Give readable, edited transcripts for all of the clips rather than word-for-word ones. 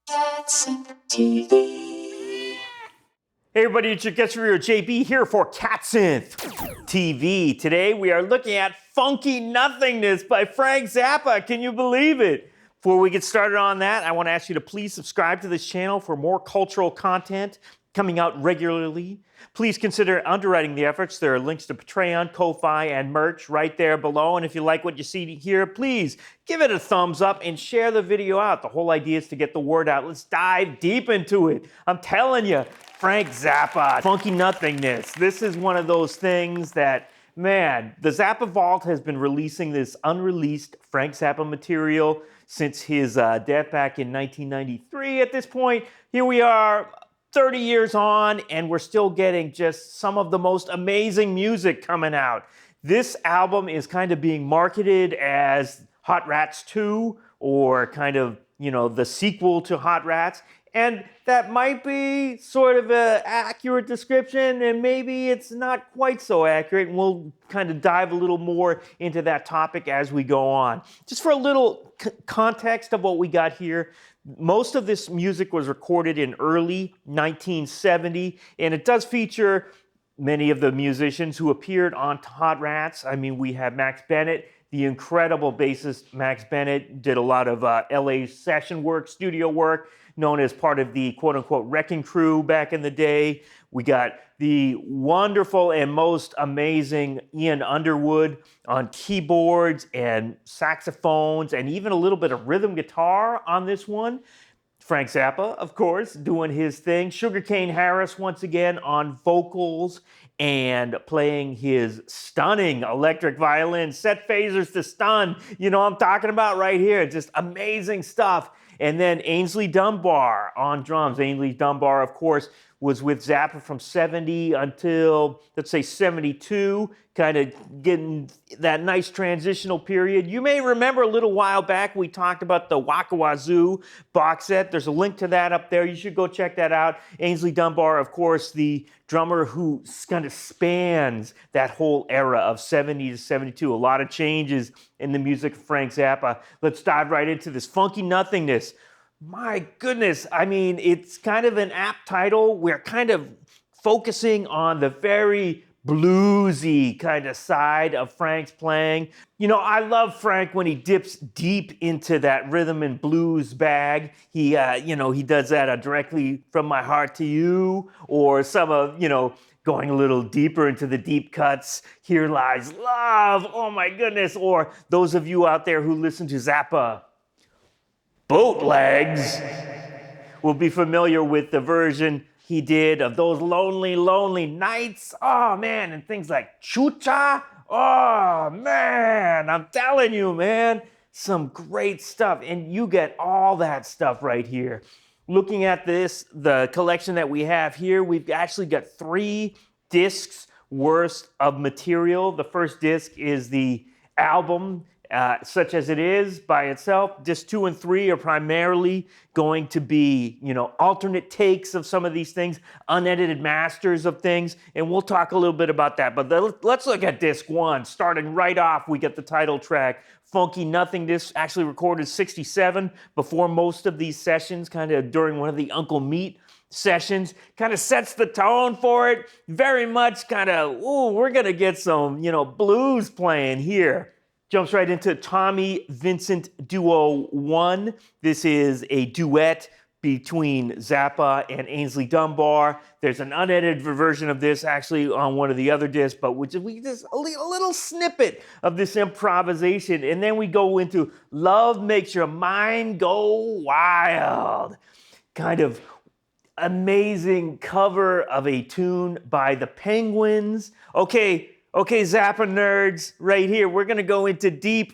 Cats and TV. Hey everybody, it's your guest reviewer JB here for Catsynth TV. Today we are looking at Funky Nothingness by Frank Zappa. Can you believe it? Before we get started on that, I want to ask you to please subscribe to this channel for more cultural content coming out regularly. Please consider underwriting the efforts. There are links to Patreon, Ko-Fi, and merch right there below. And if you like what you see here, please give it a thumbs up and share the video out. The whole idea is to get the word out. Let's dive deep into it. I'm telling you, Frank Zappa, Funky Nothingness. This is one of those things that, man, the Zappa Vault has been releasing this unreleased Frank Zappa material since his death back in 1993. At this point, here we are, 30 years on, and we're still getting just some of the most amazing music coming out. This album is kind of being marketed as Hot Rats 2, or kind of, you know, the sequel to Hot Rats. And that might be sort of an accurate description, and maybe it's not quite so accurate, and we'll kind of dive a little more into that topic as we go on. Just for a little context of what we got here, most of this music was recorded in early 1970, and it does feature many of the musicians who appeared on Hot Rats. I mean, we have Max Bennett, the incredible bassist Max Bennett, did a lot of LA session work, studio work, known as part of the quote-unquote Wrecking Crew back in the day. We got the wonderful and most amazing Ian Underwood on keyboards and saxophones and even a little bit of rhythm guitar on this one. Frank Zappa, of course, doing his thing. Sugarcane Harris, once again, on vocals and playing his stunning electric violin, set phasers to stun. You know what I'm talking about right here. Just amazing stuff. And then Aynsley Dunbar on drums. Aynsley Dunbar, of course, was with Zappa from 70 until, let's say, 72, kind of getting that nice transitional period. You may remember a little while back we talked about the Waka box set. There's a link to that up there. You should go check that out. Aynsley Dunbar, of course, the drummer who kind of spans that whole era of 70 to 72. A lot of changes in the music of Frank Zappa. Let's dive right into this. Funky Nothingness. My goodness, I mean, it's kind of an apt title. We're kind of focusing on the very bluesy kind of side of Frank's playing. You know, I love Frank when he dips deep into that rhythm and blues bag. He does that directly from my heart to you, or some of, going a little deeper into the deep cuts. Here Lies Love, oh my goodness. Or those of you out there who listen to Zappa Bootlegs will be familiar with the version he did of Those Lonely, Lonely Nights. Oh man, and things like Chucha. Oh man, I'm telling you, man, some great stuff. And you get all that stuff right here. Looking at this, the collection that we have here, we've actually got 3 discs worth of material. The first disc is the album, Such As It Is by itself. Disc 2 and 3 are primarily going to be, alternate takes of some of these things, unedited masters of things, and we'll talk a little bit about that. But let's look at disc 1. Starting right off, we get the title track, Funky Nothingness, actually recorded 67 before most of these sessions, kind of during one of the Uncle Meat sessions, kind of sets the tone for it. Very much kind of, we're gonna get some, blues playing here. Jumps right into Tommy Vincent Duo 1. This is a duet between Zappa and Aynsley Dunbar. There's an unedited version of this actually on one of the other discs, but we just a little snippet of this improvisation. And then we go into Love Makes Your Mind Go Wild. Kind of amazing cover of a tune by the Penguins. Okay, Zappa nerds, right here. We're gonna go into deep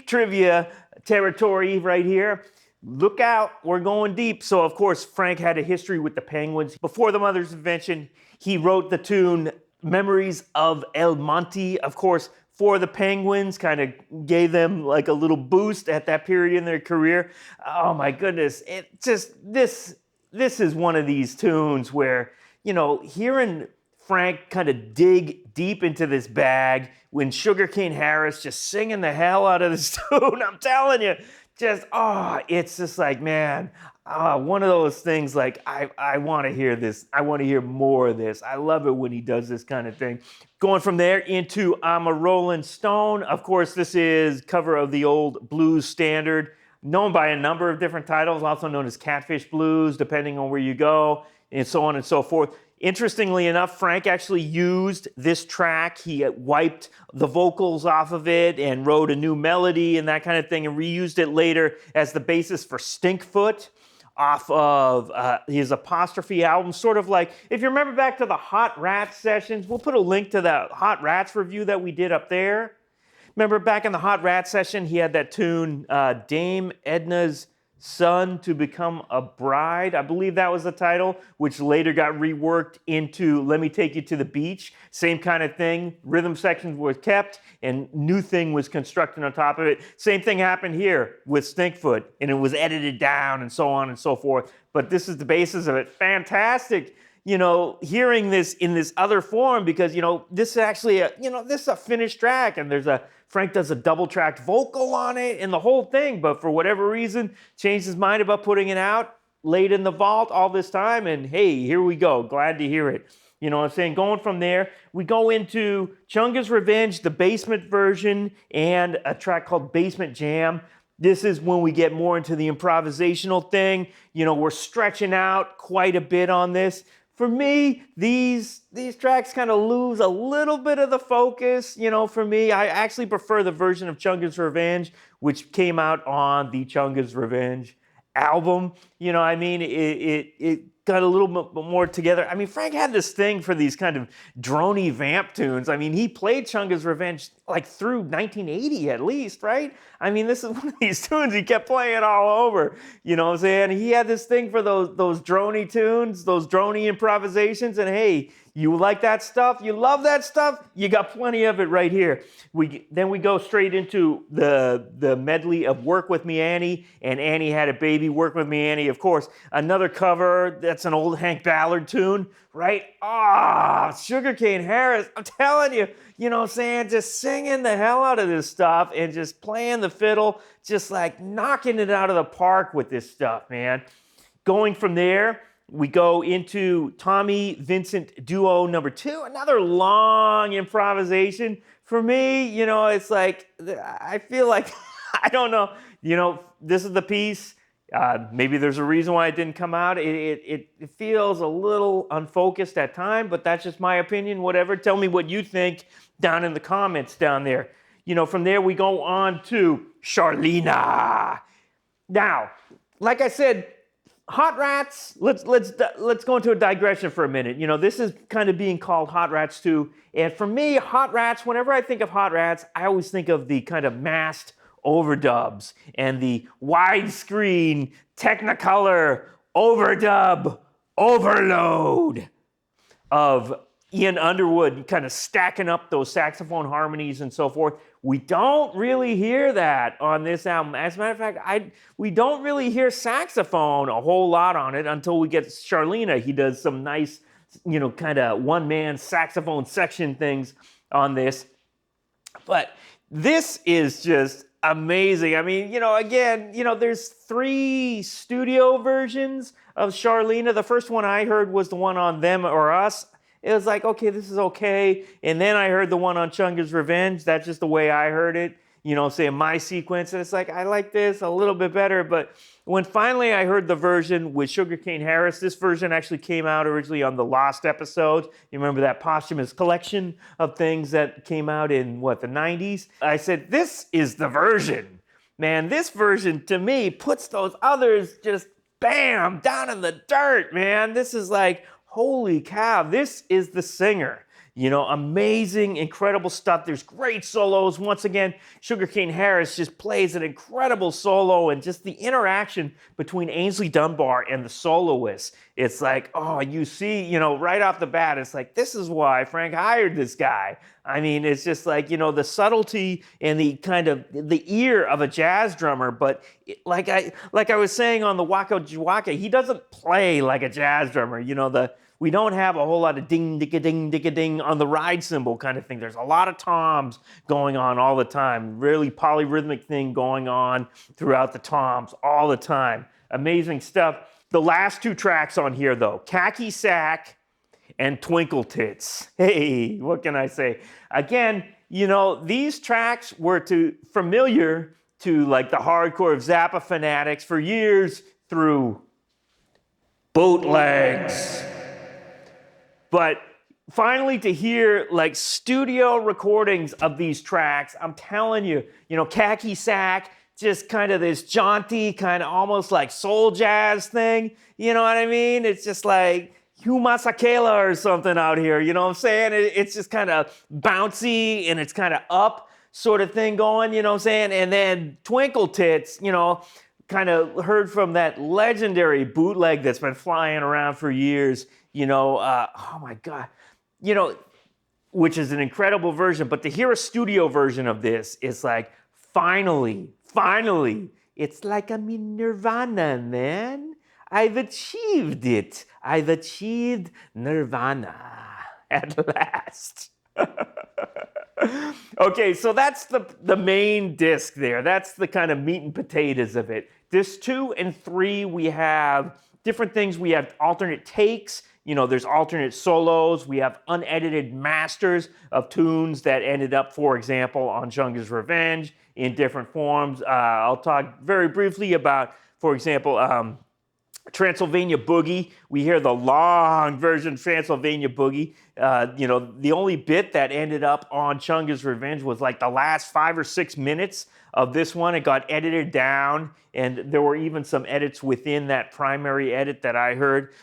trivia territory right here. Look out, we're going deep. So of course, Frank had a history with the Penguins. Before the Mother's Invention, he wrote the tune Memories of El Monte, of course, for the Penguins, kind of gave them like a little boost at that period in their career. Oh my goodness, this is one of these tunes where, hearing Frank kind of dig deep into this bag when Sugarcane Harris just singing the hell out of this tune. I'm telling you, it's just like, man, one of those things like, I want to hear this. I want to hear more of this. I love it when he does this kind of thing. Going from there into I'm a Rolling Stone. Of course, this is cover of the old blues standard, known by a number of different titles, also known as Catfish Blues, depending on where you go, and so on and so forth. Interestingly enough, Frank actually used this track. He wiped the vocals off of it and wrote a new melody and that kind of thing and reused it later as the basis for Stinkfoot off of his Apostrophe album. Sort of like, if you remember back to the Hot Rats sessions, we'll put a link to the Hot Rats review that we did up there. Remember back in the Hot Rats session, he had that tune, Dame Edna's Son to Become a Bride. I believe that was the title, which later got reworked into Let Me Take You to the Beach. Same kind of thing. Rhythm sections were kept and new thing was constructed on top of it. Same thing happened here with Stinkfoot, and it was edited down and so on and so forth. But this is the basis of it. Fantastic, hearing this in this other form, because, this is actually this is a finished track, and Frank does a double-tracked vocal on it and the whole thing, but for whatever reason, changed his mind about putting it out, laid in the vault all this time, and hey, here we go. Glad to hear it. You know what I'm saying? Going from there, we go into Chunga's Revenge, the basement version, and a track called Basement Jam. This is when we get more into the improvisational thing. We're stretching out quite a bit on this. For me, these tracks kind of lose a little bit of the focus. For me, I actually prefer the version of Chunga's Revenge, which came out on the Chunga's Revenge album. It got a little bit more together. Frank had this thing for these kind of drony vamp tunes. He played Chunga's Revenge like through 1980 at least, right? This is one of these tunes he kept playing all over. You know what I'm saying? He had this thing for those drony tunes, those drony improvisations, and hey, you like that stuff? You love that stuff? You got plenty of it right here. Then we go straight into the medley of Work With Me, Annie, and Annie Had a Baby, Work With Me, Annie, of course. Another cover, that's an old Hank Ballard tune, right? Sugarcane Harris, I'm telling you, just singing the hell out of this stuff and just playing the fiddle, just like knocking it out of the park with this stuff, man. Going from there, we go into Tommy Vincent Duo number 2, another long improvisation. For me, it's like, I feel like, I don't know, this is the piece. Maybe there's a reason why it didn't come out. It feels a little unfocused at time, but that's just my opinion, whatever. Tell me what you think down in the comments down there. From there we go on to Charlena. Now, like I said, Hot Rats, let's go into a digression for a minute. This is kind of being called Hot Rats 2. And for me, Hot Rats, whenever I think of Hot Rats, I always think of the kind of masked overdubs and the widescreen Technicolor overdub overload of Ian Underwood kind of stacking up those saxophone harmonies and so forth. We don't really hear that on this album. As a matter of fact, we don't really hear saxophone a whole lot on it until we get Charlena. He does some nice, kind of one-man saxophone section things on this. But this is just amazing. There's 3 studio versions of Charlena. The first one I heard was the one on Them or Us. It was like, okay, this is okay. And then I heard the one on Chunga's Revenge. That's just the way I heard it, saying my sequence. And it's like, I like this a little bit better. But when finally I heard the version with Sugarcane Harris, this version actually came out originally on the Lost episodes. You remember that posthumous collection of things that came out in, the 90s? I said, this is the version. Man, this version, to me, puts those others just, bam, down in the dirt, man. This is like, holy cow, this is the singer. Amazing, incredible stuff. There's great solos. Once again, Sugarcane Harris just plays an incredible solo, and just the interaction between Aynsley Dunbar and the soloist. It's like, you see, right off the bat, it's like, this is why Frank hired this guy. I mean, it's just like, the subtlety and the kind of the ear of a jazz drummer. But like I was saying on the Waka Jawaka, he doesn't play like a jazz drummer. We don't have a whole lot of ding, dicka, ding, dicka, ding on the ride cymbal kind of thing. There's a lot of toms going on all the time. Really polyrhythmic thing going on throughout the toms all the time. Amazing stuff. The last two tracks on here, though, Khaki Sack and Twinkle Tits. Hey, what can I say? Again, these tracks were familiar to like the hardcore Zappa fanatics for years through bootlegs. But finally to hear like studio recordings of these tracks, I'm telling you, Khaki Sack, just kind of this jaunty, kind of almost like soul jazz thing. You know what I mean? It's just like Hugh Masakela or something out here. You know what I'm saying? It's just kind of bouncy and it's kind of up sort of thing going, you know what I'm saying? And then Twinkle Tits, kind of heard from that legendary bootleg that's been flying around for years. Oh my God, which is an incredible version. But to hear a studio version of this is like, finally, it's like I'm in Nirvana, man. I've achieved it. I've achieved Nirvana at last. Okay, so that's the main disc there. That's the kind of meat and potatoes of it. Disc 2 and 3, we have different things. We have alternate takes. There's alternate solos. We have unedited masters of tunes that ended up, for example, on Chunga's Revenge in different forms. I'll talk very briefly about, for example, Transylvania Boogie. We hear the long version Transylvania Boogie. The only bit that ended up on Chunga's Revenge was like the last 5 or 6 minutes of this one. It got edited down, and there were even some edits within that primary edit that I heard.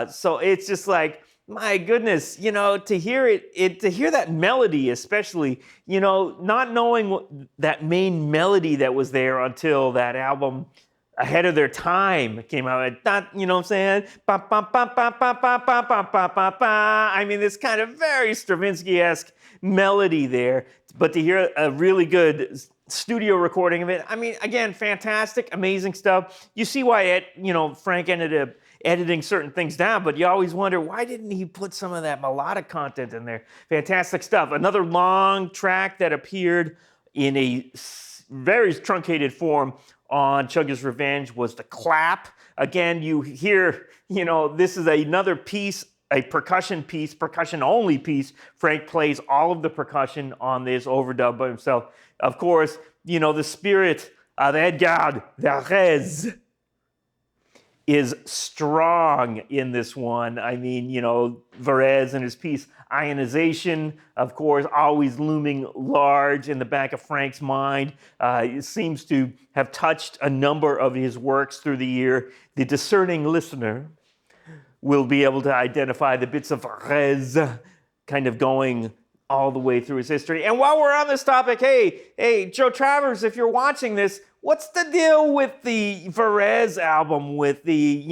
So it's just like, my goodness, to hear to hear that melody, especially, not knowing that main melody that was there until that album Ahead of Their Time came out. You know what I'm saying? I mean, this kind of very Stravinsky-esque melody there. But to hear a really good studio recording of it, I mean, again, fantastic, amazing stuff. You see why Frank ended up editing certain things down, but you always wonder, why didn't he put some of that melodic content in there? Fantastic stuff. Another long track that appeared in a very truncated form on Chunga's Revenge was the clap. Again, you hear, this is another piece, a percussion piece, percussion-only piece. Frank plays all of the percussion on this overdub by himself. Of course, the spirit of Edgar Varese is strong in this one. I mean, Varese and his piece Ionization, of course, always looming large in the back of Frank's mind. It seems to have touched a number of his works through the year. The discerning listener will be able to identify the bits of Varese kind of going all the way through his history. And while we're on this topic, hey, Joe Travers, if you're watching this, what's the deal with the Varese album with the,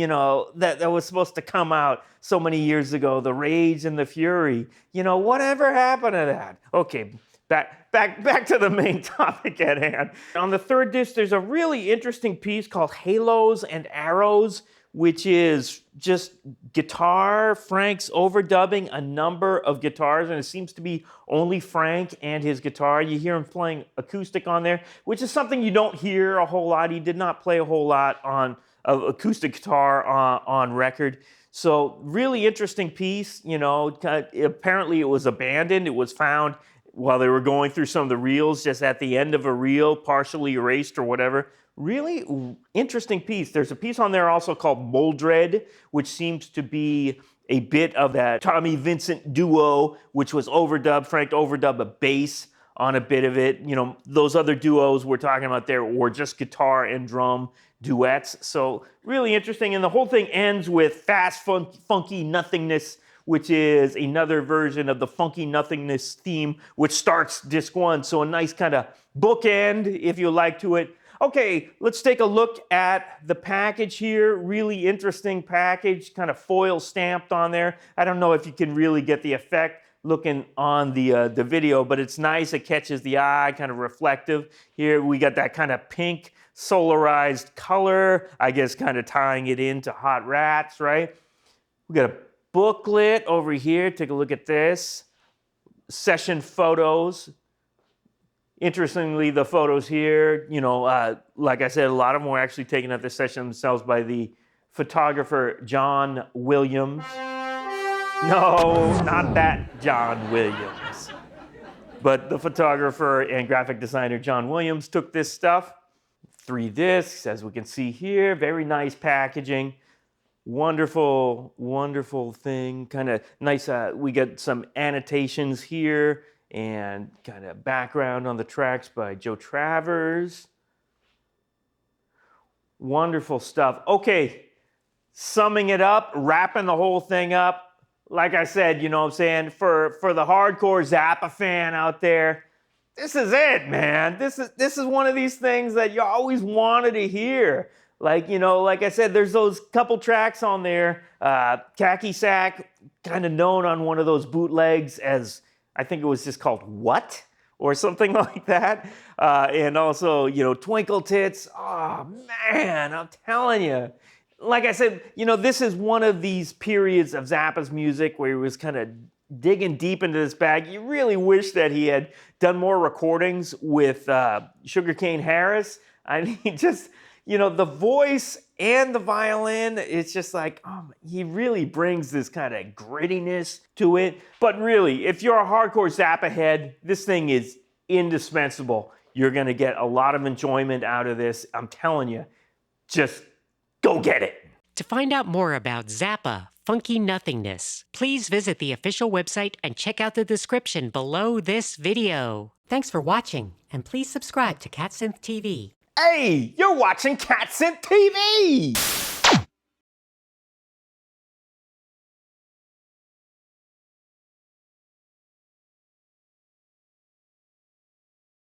that was supposed to come out so many years ago, The Rage and the Fury? Whatever happened to that? Okay, back to the main topic at hand. On the third disc, there's a really interesting piece called Halos and Arrows, which is just guitar, Frank's overdubbing a number of guitars, and it seems to be only Frank and his guitar. You hear him playing acoustic on there, which is something you don't hear a whole lot. He did not play a whole lot on acoustic guitar on record. So really interesting piece. Apparently it was abandoned. It was found while they were going through some of the reels, just at the end of a reel, partially erased or whatever. Really interesting piece. There's a piece on there also called Moldred, which seems to be a bit of that Tommy Vincent duo, which was overdubbed. Frank overdubbed a bass on a bit of it. Those other duos we're talking about there were just guitar and drum duets. So really interesting. And the whole thing ends with Fast, Funky Nothingness, which is another version of the Funky Nothingness theme, which starts disc 1. So a nice kind of bookend, if you like, to it. Okay, let's take a look at the package here. Really interesting package, kind of foil stamped on there. I don't know if you can really get the effect looking on the video, but it's nice. It catches the eye, kind of reflective. Here we got that kind of pink solarized color, I guess kind of tying it into Hot Rats, right? We got a booklet over here. Take a look at this. Session photos. Interestingly, the photos here, you know, like I said, a lot of them were actually taken at the session themselves by the photographer John Williams. No, not that John Williams. But the photographer and graphic designer John Williams took this stuff. 3 discs, as we can see here. Very nice packaging. Wonderful, wonderful thing. Kind of nice. We got some annotations here and kind of background on the tracks by Joe Travers. Wonderful stuff. Okay, summing it up, wrapping the whole thing up. Like I said, you know what I'm saying, for the hardcore Zappa fan out there, this is it, man. This is one of these things that you always wanted to hear. Like, you know, like I said, there's those couple tracks on there. Khaki Sack, kind of known on one of those bootlegs as, I think it was just called What? Or something like that. And also, you know, Twinkle Tits. Oh, man, I'm telling you. Like I said, you know, this is one of these periods of Zappa's music where he was kind of digging deep into this bag. You really wish that he had done more recordings with Sugarcane Harris. I mean, just, you know, the voice and the violin, it's just like, he really brings this kind of grittiness to it. But really, if you're a hardcore Zappa head, this thing is indispensable. You're gonna get a lot of enjoyment out of this. I'm telling you, just go get it. To find out more about Zappa, Funky Nothingness, please visit the official website and check out the description below this video. Thanks for watching, and please subscribe to CatSynth TV. Hey, you're watching CatSynth TV!